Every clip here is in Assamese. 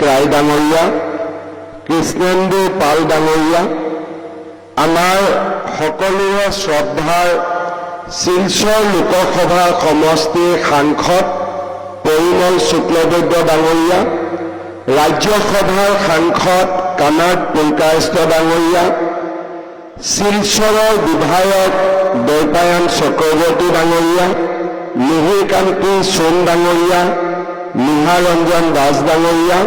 ৰায় ডাঙৰীয়া, কৃষ্ণেন্দু পাল ডাঙৰীয়া, আমাৰ সকলোৰে শ্ৰদ্ধাৰ শিলচৰ লোকসভাৰ সমষ্টিৰ সাংসদ পৰিমল শুক্লবৈদ্য ডাঙৰীয়া, ৰাজ্যসভাৰ সাংসদ কানাড পুলকায়স্থ ডাঙৰীয়া, শিলচৰৰ বিধায়ক দৈপায়ন চক্ৰৱৰ্তী ডাঙৰীয়া, মিহিৰকান্তি সোণ ডাঙৰীয়া, নিহাৰঞ্জন দাস ডাঙৰীয়া,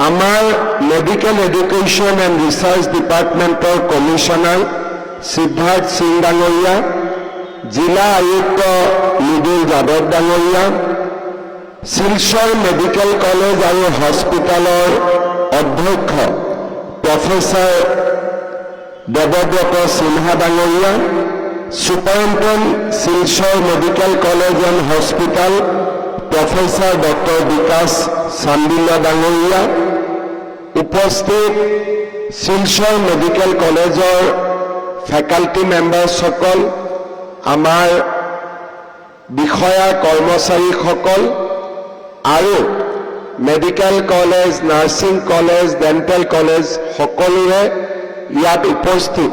আমাৰ মেডিকেল এডুকেশ্যন এণ্ড ৰিচাৰ্চ ডিপাৰ্টমেণ্টৰ কমিশ্যনাৰ সিদ্ধাৰ্থ সিং ডাঙৰীয়া, জিলা আয়ুক্ত মৃদুল যাদৱ ডাঙৰীয়া, শিলচৰ মেডিকেল কলেজ আৰু হস্পিটেলৰ অধ্যক্ষ প্ৰফেচাৰ দেৱব্ৰত সিনহা ডাঙৰীয়া, superintendent Silchar medical college and hospital professor doctor Bikash Chandila ডাঙৰীয়া, উপস্থিত শিলচৰ মেডিকেল কলেজৰ ফেকাল্টি মেম্বাৰসকল, আমাৰ বিষয়া কৰ্মচাৰীসকল আৰু medical college, nursing college, dental college সকলোৰে ইয়াত উপস্থিত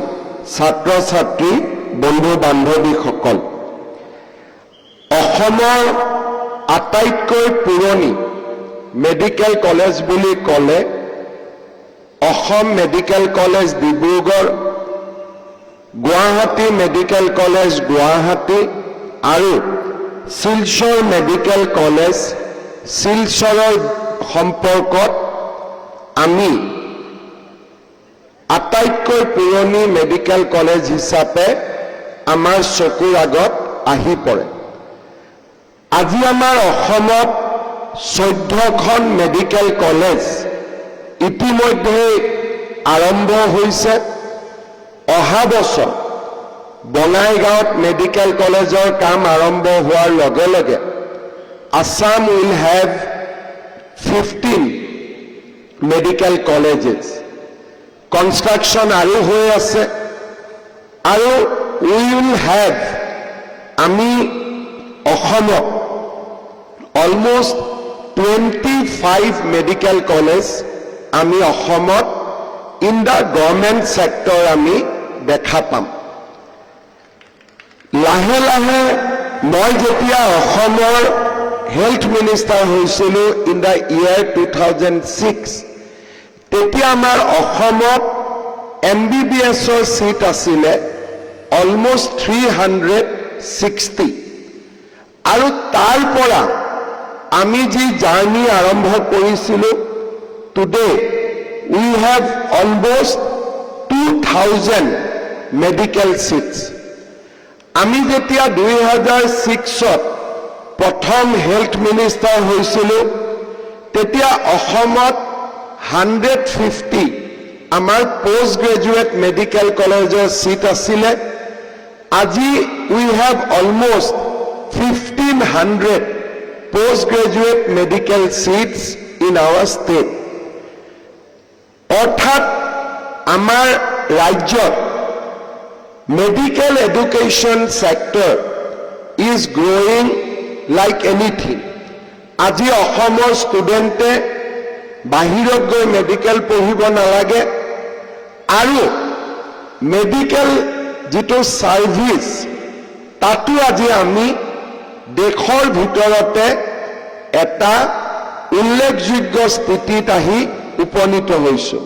ছাত্ৰ ছাত্ৰী, বন্ধু বান্ধৱীসকল, অসমৰ আটাইতকৈ পুৰণি মেডিকেল কলেজ বুলি ক'লে Assam medical college Dibrugarh, Guwahati medical college Guwahati আৰু শিলচৰ মেডিকেল কলেজ শিলচৰৰ সম্পৰ্কত আমি আটাইতকৈ পুৰণি মেডিকেল কলেজ হিচাপে আমাৰ চকুৰ আগত আহি পৰে। আজি আমাৰ অসমত 14খন মেডিকেল কলেজ ইতিমধ্যে আৰম্ভ হৈছে। অহা বছৰ বঙাইগাঁৱত মেডিকেল কলেজৰ কাম আৰম্ভ হোৱাৰ লগে লগে Assam will have 15 medical colleges. Construction আৰু হৈ আছে আৰু উইল হেভ, আমি অসমত অলমোষ্ট 25 মেডিকেল কলেজ আমি অসমত ইন দ্য গভৰ্ণমেণ্ট ছেক্টৰ আমি দেখা পাম। লাহে লাহে মই যেতিয়া অসমৰ হেল্থ মিনিষ্টাৰ হৈছিলোঁ ইন দ্য ইয়াৰ 2006, তেতিয়া আমাৰ অসমত MBBSৰ চিট আছিলে অলমোষ্ট 360 আৰু তাৰ পৰা আমি যি জাৰ্নি আৰম্ভ কৰিছিলোঁ, today we have almost 2000 medical seats. আমি যেতিয়া 2006ত প্ৰথম হেল্থ মিনিষ্টাৰ হৈছিলোঁ, তেতিয়া অসমত 150 আমাৰ পোষ্ট গ্ৰেজুৱেট মেডিকেল কলেজৰ চিট আছিলে। আজি we have almost 1500 post graduate medical seats in our state. অৰ্থাৎ আমাৰ ৰাজ্যত medical education sector is growing like anything. আজি অসমৰ ষ্টুডেণ্টে বাহিৰত গৈ মেডিকেল পঢ়িব নালাগে আৰু মেডিকেল যিটো ছাৰ্ভিচ তাতো আজি আমি দেশৰ ভিতৰতে এটা উল্লেখযোগ্য স্থিতিত আহি উপনীত হৈছোঁ।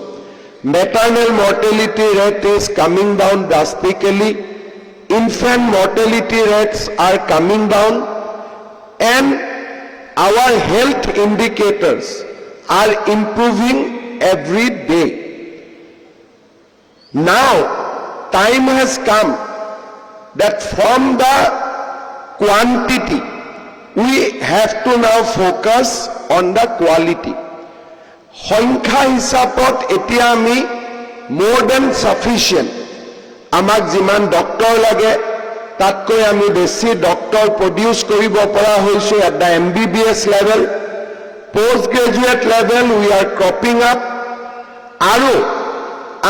Maternal mortality rate is coming down drastically, infant mortality rates are coming down, and our health indicators are improving every day. Now time has come that from the quantity we have to now focus on the quality. সংখ্যা হিচাপত এতিয়া আমি more than sufficient, আমাক যিমান ডক্টৰ লাগে তাতকৈ আমি বেছি ডক্টৰ প্ৰডিউচ কৰিব পৰা হৈছোঁ at the MBBS level, post graduate level we are cropping up, আৰু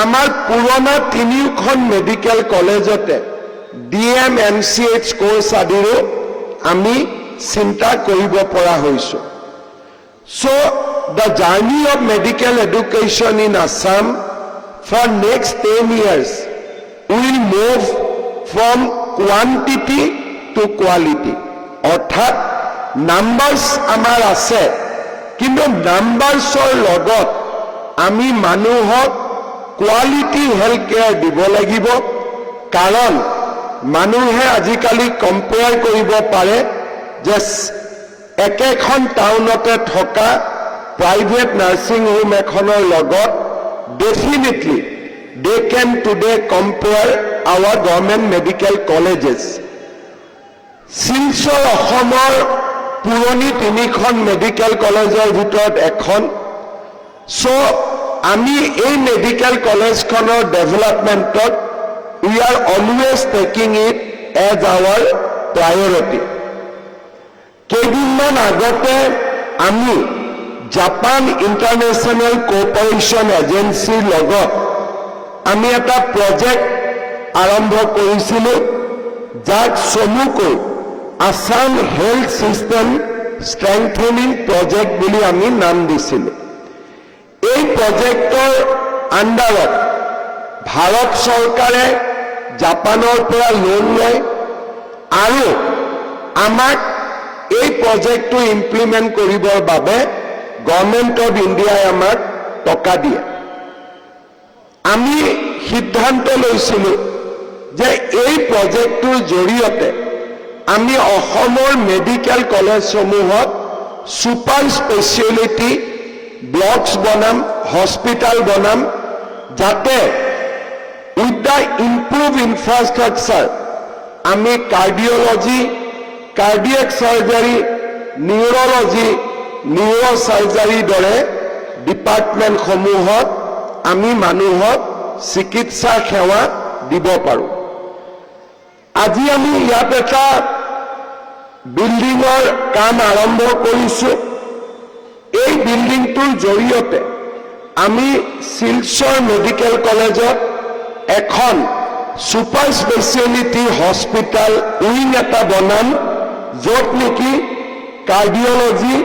আমাৰ পুৰণা 3খন মেডিকেল কলেজতে DM MCH কোৰ্স আদিৰো আমি চিন্তা কৰিব পৰা হৈছোঁ। So the journey of medical education in Assam for next 10 years will move from quantity to quality. অৰ্থাৎ নাম্বাৰছ আমাৰ আছে, কিন্তু নাম্বাৰছৰ লগত আমি মানুহক কোৱালিটি হেল্থ কেয়াৰ দিব লাগিব। কাৰণ মানুহে আজিকালি কম্পেয়াৰ কৰিব পাৰে যে একেখন টাউনতে থকা প্ৰাইভেট নাৰ্ছিং হোম এখনৰ লগত definitely they can today compare our government medical colleges. Silchar অসমৰ পুৰণি 3খন মেডিকেল কলেজৰ ভিতৰত এখন। সো আমি এই মেডিকেল কলেজখনৰ ডেভেলপমেণ্টত we are always taking it as our priority. কেইদিনমান আগতে আমি জাপান ইণ্টাৰনেশ্যনেল কোঅপাৰেশ্যন এজেন্সিৰ লগত আমি এটা প্ৰজেক্ট আৰম্ভ কৰিছিলোঁ, যাক চমুকৈ Assam health system strengthening project বুলি আমি নাম দিছিলোঁ। এই প্ৰজেক্টৰ আণ্ডাৰত ভাৰত চৰকাৰে জাপানৰ পৰা লোন লয় আৰু আমাক এই প্ৰজেক্টটো ইমপ্লিমেণ্ট কৰিবৰ বাবে গভৰ্ণমেণ্ট অফ ইণ্ডিয়াই আমাক টকা দিয়ে। আমি সিদ্ধান্ত লৈছিলোঁ যে এই প্ৰজেক্টটোৰ জৰিয়তে আমি অসমৰ মেডিকেল কলেজসমূহত সুপাৰ স্পেচিয়েলিটি ব্লকছ বনাম, হস্পিটাল বনাম, যাতে উইথ দ্য ইম্প্ৰুভ ইনফ্ৰাষ্ট্ৰাকচাৰ আমি cardiology, cardiac surgery, neurology, neuro' চাৰ্জাৰীৰ দৰে ডিপাৰ্টমেণ্টসমূহত আমি মানুহক চিকিৎসা সেৱা দিব পাৰোঁ। আজি আমি ইয়াত এটা বিল্ডিঙৰ কাম আৰম্ভ কৰিছোঁ। এই বিল্ডিংটোৰ জৰিয়তে আমি শিলচৰ মেডিকেল কলেজত এখন সুপাৰ স্পেচিয়েলিটি হস্পিটাল উইং এটা বনাম, য'ত নেকি cardiology,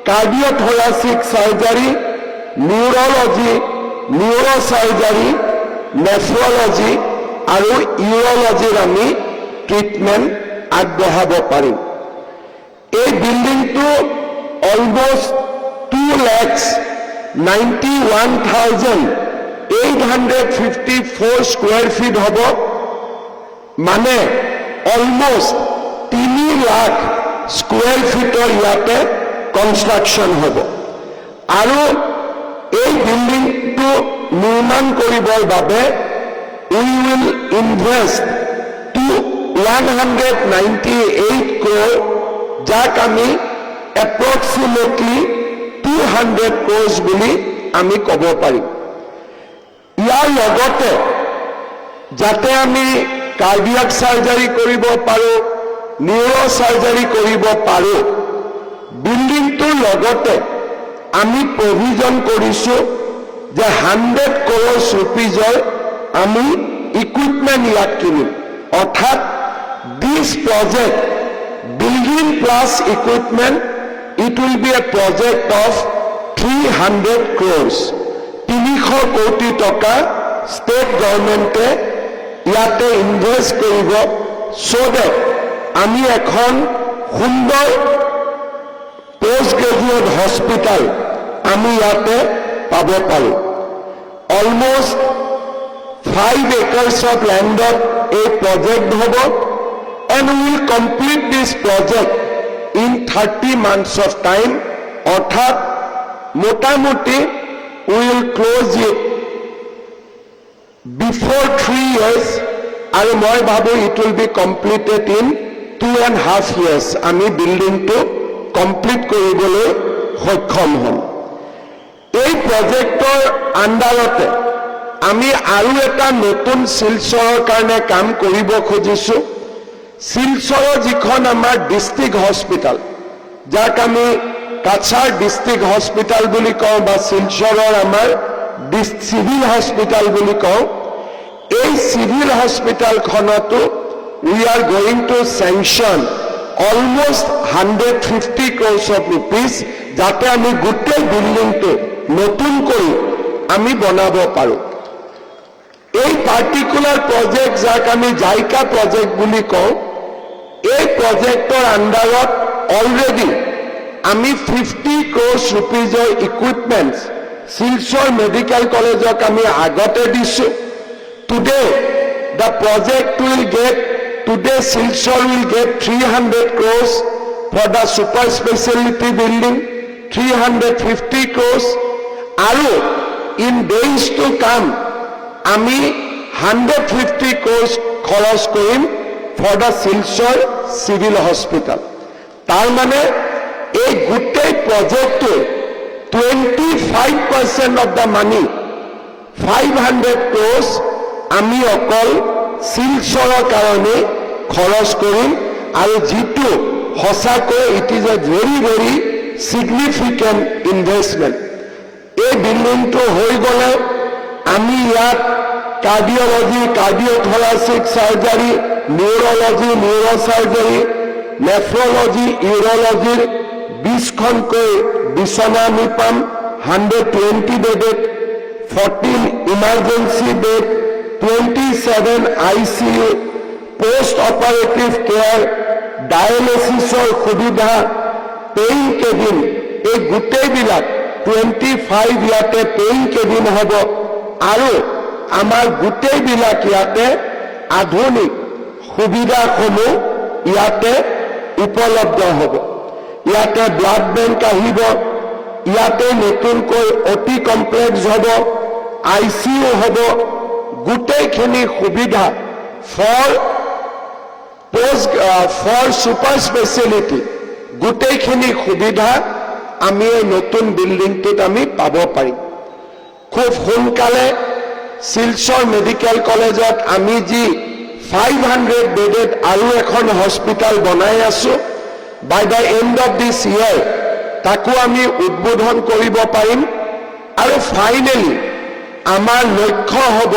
cardiothoracic surgery, neurology, neuro' surgery, nephrology আৰু ইউৰলজিৰ আমি ট্ৰিটমেণ্ট আগবঢ়াব পাৰিম। এই বিল্ডিংটো অলমষ্ট 2,91,854 স্কুৱেৰ ফিট হ'ব, মানে অলমষ্ট 3 লাখ স্কুৱেৰ ফিটৰ ইয়াতে কনষ্ট্ৰাকশ্যন হ'ব। আৰু এই বিল্ডিংটো নিৰ্মাণ কৰিবৰ বাবে we will invest to 198 crore, যাক আমি approximately 200 crores বুলি আমি ক'ব পাৰিম। ইয়াৰ লগতে যাতে আমি কাৰ্ডিয়াক চাৰ্জাৰী কৰিব পাৰোঁ, নিউৰ' চাৰ্জাৰী কৰিব পাৰোঁ, বিল্ডিংটোৰ লগতে আমি প্ৰভিজন কৰিছোঁ যে 100 crores rupeesৰ আমি ইকুইপমেণ্ট ইয়াত কিনিম। অৰ্থাৎ this project building plus equipment, it will be a project of 300 crores। 300 কোটি টকা ষ্টেট গভৰ্ণমেণ্টে ইয়াতে ইনভেষ্ট কৰিব, চ' ডেট আমি এখন সুন্দৰ পোষ্ট গ্ৰেজুৱেট হস্পিটাল আমি ইয়াতে পাব পাৰোঁ। অলমষ্ট 5 acres of landত এই project হ'ব, and we will complete this project in 30 months of time. অৰ্থাৎ মোটামুটি we will close it before 3 years, আৰু মই ভাবো it will be completed in 2.5 years. আমি বিল্ডিংটো কমপ্লিট কৰিবলৈ সক্ষম হ'ম। এই প্ৰজেক্টৰ আণ্ডাৰতে আমি আৰু এটা নতুন শিলচৰৰ কাৰণে কাম কৰিব খুজিছোঁ। শিলচৰৰ যিখন আমাৰ ডিষ্ট্ৰিক্ট হস্পিটাল, যাক আমি কাছাৰ ডিষ্ট্ৰিক্ট হস্পিটাল বুলি কওঁ বা শিলচৰৰ আমাৰ চিভিল হস্পিটাল বুলি কওঁ, এই civil হস্পিটালখনতো we are going to sanction almost 150 crores of rupees যাতে আমি গোটেই বিল্ডিংটো নতুন কৰি আমি বনাব পাৰোঁ। এই পাৰ্টিকুলাৰ প্ৰজেক্ট যাক আমি জাইকা প্ৰজেক্ট বুলি কওঁ, এই প্ৰজেক্টৰ আণ্ডাৰত অলৰেডি আমি 50 crores rupeesৰ ইকুইপমেণ্টছ শিলচৰ মেডিকেল কলেজক আমি আগতে দিছোঁ। Today, the project will get, today Silchar will get 300 crores for the super specialty building, 350 crores, and in days to come, আমি 150 crores খৰচ কৰিম for the Silchar civil hospital. তাৰ মানে এই গোটেই প্ৰজেক্টটো 25% of the money, 500 crores, আমি অকল শিলচৰৰ কাৰণে খৰচ কৰিম, আৰু যিটো সঁচাকৈ it is a very very significant investment. এই বিল্ডিংটো হৈ গ'লে আমি ইয়াত cardiology, cardiothoracic surgery, neurology, neurosurgery, nephrology, ইউৰলজিৰ 20খনকৈ বিচনা আমি পাম, 120 bedded, 14 emergency bed, 27 ICU, post operative care, ডায়েলিচিছৰ সুবিধা, পেইন কেবিন, এই গোটেইবিলাক 25 ইয়াতে পেইন কেবিন হ'ব, আৰু আমাৰ গোটেইবিলাক ইয়াতে আধুনিক সুবিধাসমূহ ইয়াতে উপলব্ধ হ'ব। ইয়াতে ব্লাড বেংক আহিব, ইয়াতে নতুনকৈ অতি কমপ্লেক্স হ'ব, ICU হ'ব, গোটেইখিনি সুবিধা ফৰ সুপাৰ স্পেচিয়েলিটি, গোটেইখিনি সুবিধা আমি এই নতুন বিল্ডিংটোত আমি পাব পাৰিম। খুব সোনকালে শিলচৰ মেডিকেল কলেজত আমি যি 500 বেডেড আৰু এখন হস্পিটাল বনাই আছোঁ, by the end of this year তাকো আমি উদ্বোধন কৰিব পাৰিম। আৰু ফাইনেলি আমাৰ লক্ষ্য হ'ব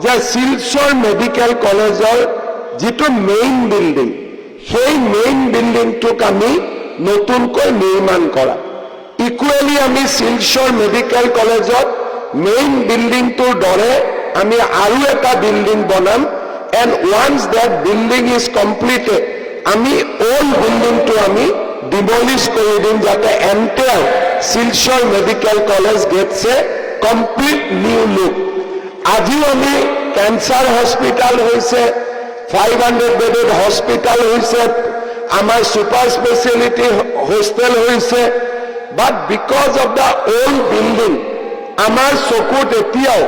যে শিলচৰ মেডিকেল কলেজৰ যিটো মেইন বিল্ডিং, সেই মেইন বিল্ডিংটোক আমি নতুনকৈ নিৰ্মাণ কৰা। ইকুৱেলি আমি শিলচৰ মেডিকেল কলেজত মেইন বিল্ডিংটোৰ দৰে আমি আৰু এটা বিল্ডিং বনাম, and once that building is completed আমি ওল্ড বিল্ডিংটো আমি ডিমলিছ কৰি দিম, যাতে entire Silchar medical college gets a complete new look. আজিও আমি কেঞ্চাৰ হস্পিটাল হৈছে, 500 বেডেড হস্পিটাল হৈছে, আমাৰ ছুপাৰ স্পেচিয়েলিটি হোষ্টেল হৈছে, but because of the old building আমাৰ চকুত এতিয়াও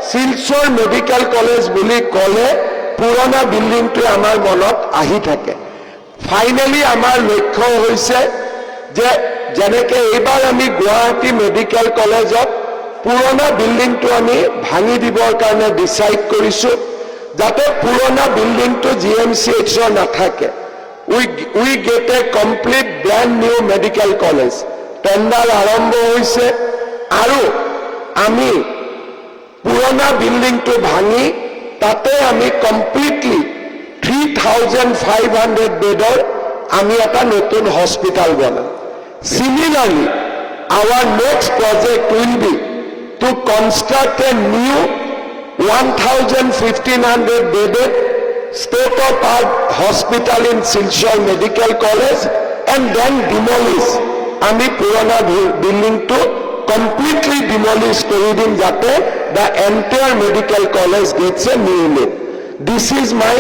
শিলচৰ মেডিকেল কলেজ বুলি ক'লে পুৰণা বিল্ডিংটোৱে আমাৰ মনত আহি থাকে। ফাইনেলি আমাৰ লক্ষ্য হৈছে যে যেনেকৈ এইবাৰ আমি গুৱাহাটী মেডিকেল কলেজত পুৰণা বিল্ডিংটো আমি ভাঙি দিবৰ কাৰণে ডিচাইড কৰিছোঁ, যাতে পুৰণা বিল্ডিংটো GMCHৰ নাথাকে। We get A complete brand new medical college. Tender আৰম্ভ হৈছে, আৰু আমি পুৰণা বিল্ডিংটো ভাঙি তাতে আমি কমপ্লিটলি 3500 বেডৰ আমি এটা নতুন হস্পিটাল বনাম। Similarly, our next project will be to construct a new 1500 bedded state-of-the-art hospital in Silchar Medical College, and then demolish আমি পুৰণা বিল্ডিংটো completely demolish কৰি দিম, যাতে the entire medical college gets a new look. This is my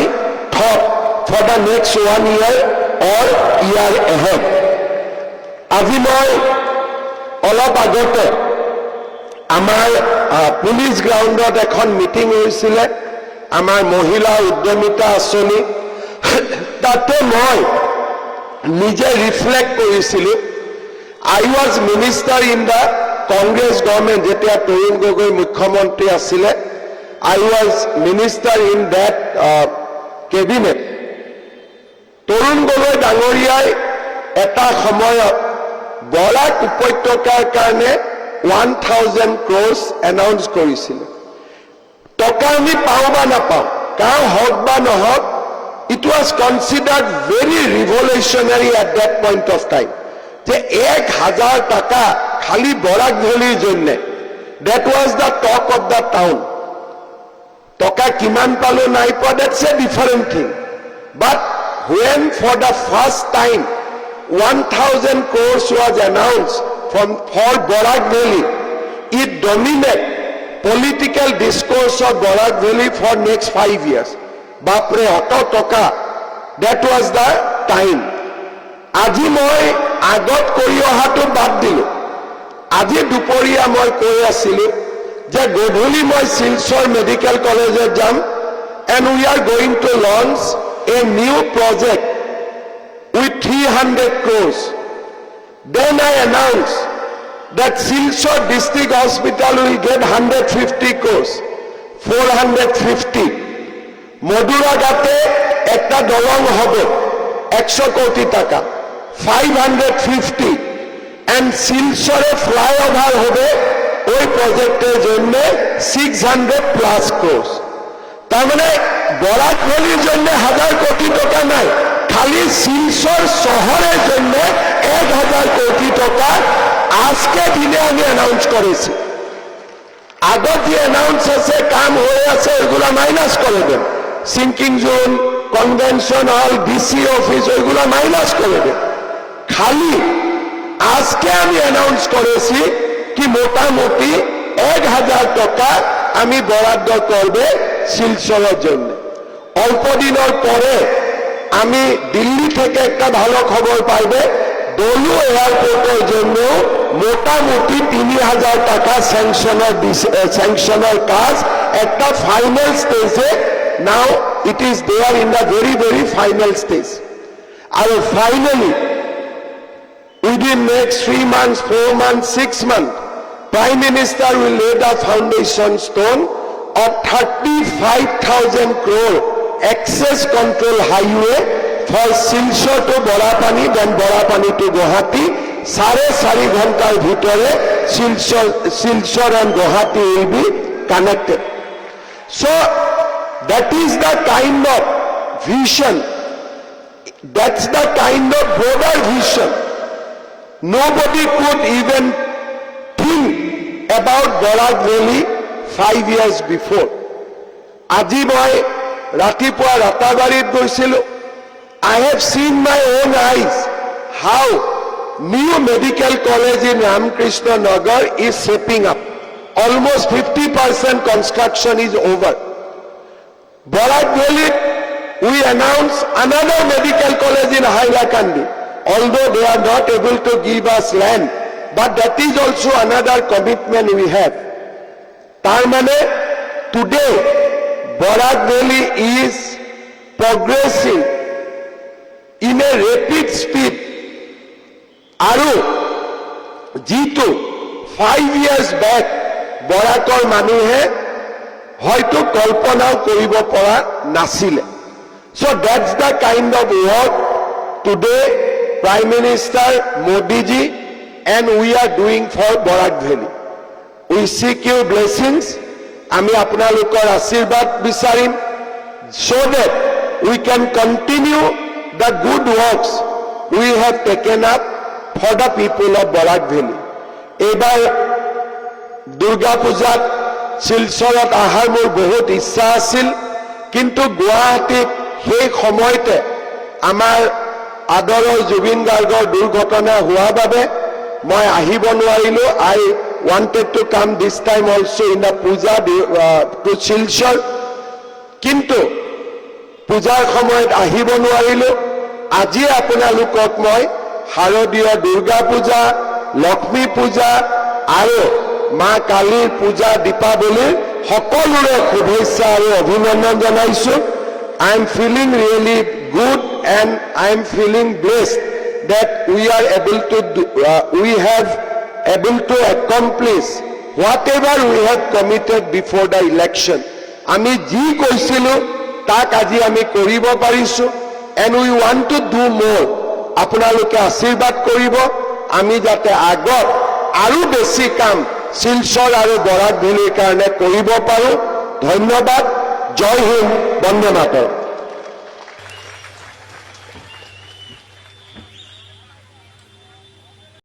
thought for the next 1 year or year ahead. আজি মই অলপ আগতে আমাৰ পুলিচ গ্ৰাউণ্ডত এখন মিটিং হৈছিলে, আমাৰ মহিলা উদ্যমিতা আঁচনি, তাতে মই নিজে ৰিফ্লেক্ট কৰিছিলোঁ। I was minister in the Congress government, যেতিয়া তৰুণ গগৈ মুখ্যমন্ত্ৰী আছিলে, I was minister in that cabinet. Tarun Gogoi ডাঙৰীয়াই এটা সময়ত বৰাক উপত্যকাৰ কাৰণে 1000 crores এনাউন্স কৰিছিলে। টকা আমি পাওঁ বা নাপাওঁ, গাঁও হওক বা নহওক, it was considered very revolutionary at that point of time. যে 1000 টাকা খালি বরাক ভ্যালির জন্য। That was the talk of the town. টকা কিমান পালো নাই পোৱা, that's a different thing, but when for the first time 1000 crores was announced for Barak Valley, it dominated political discourse of Barak Valley for next 5 years. Bapre auto toka, that was the time. Aji moi agot kori ohatu bad dilu. Aji duporia moi koi asilu je godhuli moi Silchar Medical College jam, and we are going to launch a new project with 300 crores. Then I announced that Silchar District Hospital will get 150 crores, 450. Moduragate ekta dolong hobe 100 koti taka, 550. And Silchar flyover hobe ওই প্রজেক্টের জন্য 600 plus crores. তার মানে বরাক ভ্যালির জন্য 1000 কোটি টাকা নাই, খালি শিলচর শহরের জন্য 1000 কোটি টাকা আজকে দিনে আমি অ্যানাউন্স করেছি। আগত যে অ্যানাউন্স আছে, কাম হয়ে আছে, ওইগুলো মাইনাস করে দেন। সিঙ্কিং জোন, কনভেনশন হল, ডিসি অফিস, ওইগুলো মাইনাস করে দেন। খালি আজকে আমি অ্যানাউন্স করেছি কি মোটামুটি 1000 টাকা আমি বরাদ্দ করবে শিলচরের জন্য। অল্প দিনের পরে আমি দিল্লি থেকে একটা ভালো খবর পাইবে, ডলু এয়ারপোর্টের জন্য মোটামুটি 3000 টাকা স্যাংশনের কাজ একটা ফাইনাল স্টেজে। Now it is there in the very very final stage. আর finally within next 3 months, 4 months, 6 months, Prime Minister will lay the foundation stone of 35,000 crore access control highway for Silchar to Borapani, then Borapani to Guwahati. 4.5 ঘন্টার ভিতরে Silchar and Guwahati will be connected. So that is the kind of vision, that's the kind of broader vision. Nobody could even think about Barak Valley 5 years before. Aji moi ratipua Ratabarit goisilu. I have seen my own eyes how new medical college in Ramakrishna Nagar is shaping up. Almost 50% construction is over. Barak Valley, we announced another medical college in Hailakandi. Although they are not able to give us land, but that is also another commitment we have. Tarmane, today, Barak Valley is progressing in a rapid speed. Aru, Jitu, 5 years back, Barakor Manuhe, hoyto kalpanao koribo pora nasile. So that's the kind of work today Prime Minister Modi ji and we are doing for Barak Valley. We seek your blessings. Ami apnalokor ashirwad bicharim so that we can continue the good works we have taken up for the people of Barak Valley. Ebar Durga Pujat Silcharat ahar mor bahut ichha asil, kintu Guwahatit সেই সময়তে আমাৰ আদৰৰ জুবিন গাৰ্গৰ দুৰ্ঘটনা হোৱাৰ বাবে মই আহিব নোৱাৰিলো। I wanted to come this time also in the puja to Silchar, কিন্তু পূজাৰ সময়ত আহিব নোৱাৰিলো। আজি আপোনালোকক মই শাৰদীয় দুৰ্গা পূজা, লক্ষ্মী পূজা আৰু মা কালীৰ পূজা, দীপাৱলীৰ সকলোৰে শুভেচ্ছা আৰু অভিনন্দন জনাইছো। I am feeling really good and I am feeling blessed that we are able to we have able to accomplish whatever we have committed before the election. Ami ji koisilu tak aji ami koribo parisu and we want to do more. Apnaloke ashirwad koribo ami jate agot aru beshi kam Silchar aru Barak Valley karone koribo paru. Dhanyabad, Jai Hind, Bande Mataram.